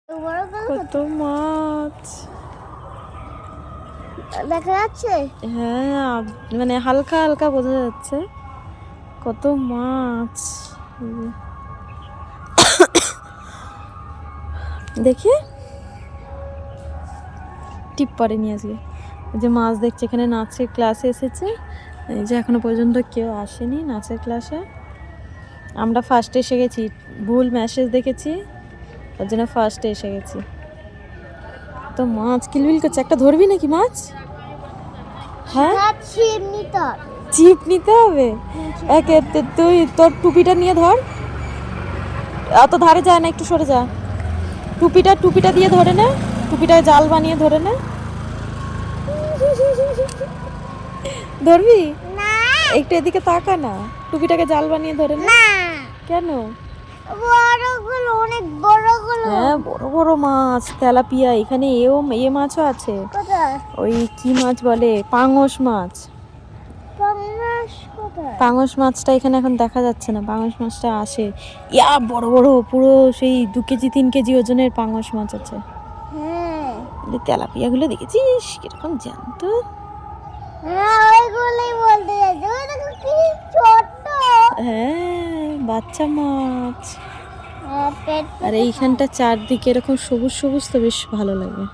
কত মাছ দেখা যাচ্ছে। হ্যাঁ, মানে হালকা হালকা বোঝা যাচ্ছে। কত মাছ দেখি, টিপ পড়েনি আজকে। যে মাছ দেখছে, এখানে নাচের ক্লাসে এসেছে। এই যে এখনো পর্যন্ত কেউ আসেনি নাচের ক্লাসে। আমরা ফার্স্টে এসে গেছি, ভুল মেসেজ দেখেছি, ওর জন্য ফার্স্টে এসে গেছি। তো মাছ কিলবিল করছে। একটা ধরবি নাকি মাছ? হ্যাঁ, চিপ নিতে হবে। তুই তোর টুপিটা নিয়ে ধর, অত ধারে যায় না, একটু সরে যা। টুপিটা দিয়ে ধরে নে, টুপিটায় জাল বানিয়ে ধরে নে। ধরবি? একটু এদিকে তাকা না, টুপিটাকে জাল বানিয়ে ধরে নে। কেন? অনেক বড়গুলো। হ্যাঁ, বড় বড় মাছ, তেলাপিয়া। এখানে এ মাছও আছে। ওই কি মাছ বলে, পাঙস মাছ। পাঙস মাছটা এখানে এখন দেখা যাচ্ছে না, পাঙস মাছটা আসে। ইয়া বড় বড়, পুরো সেই 2 কেজি 3 কেজি ওজনের পাঙস মাছ আছে। তেলাপিয়া গুলো দেখেছিস কিরকম জ্যান্ত? হ্যাঁ, বাচ্চা মাছ। আর এইখানটা চারদিকে এরকম সবুজ সবুজ, তো বেশ ভালো লাগে।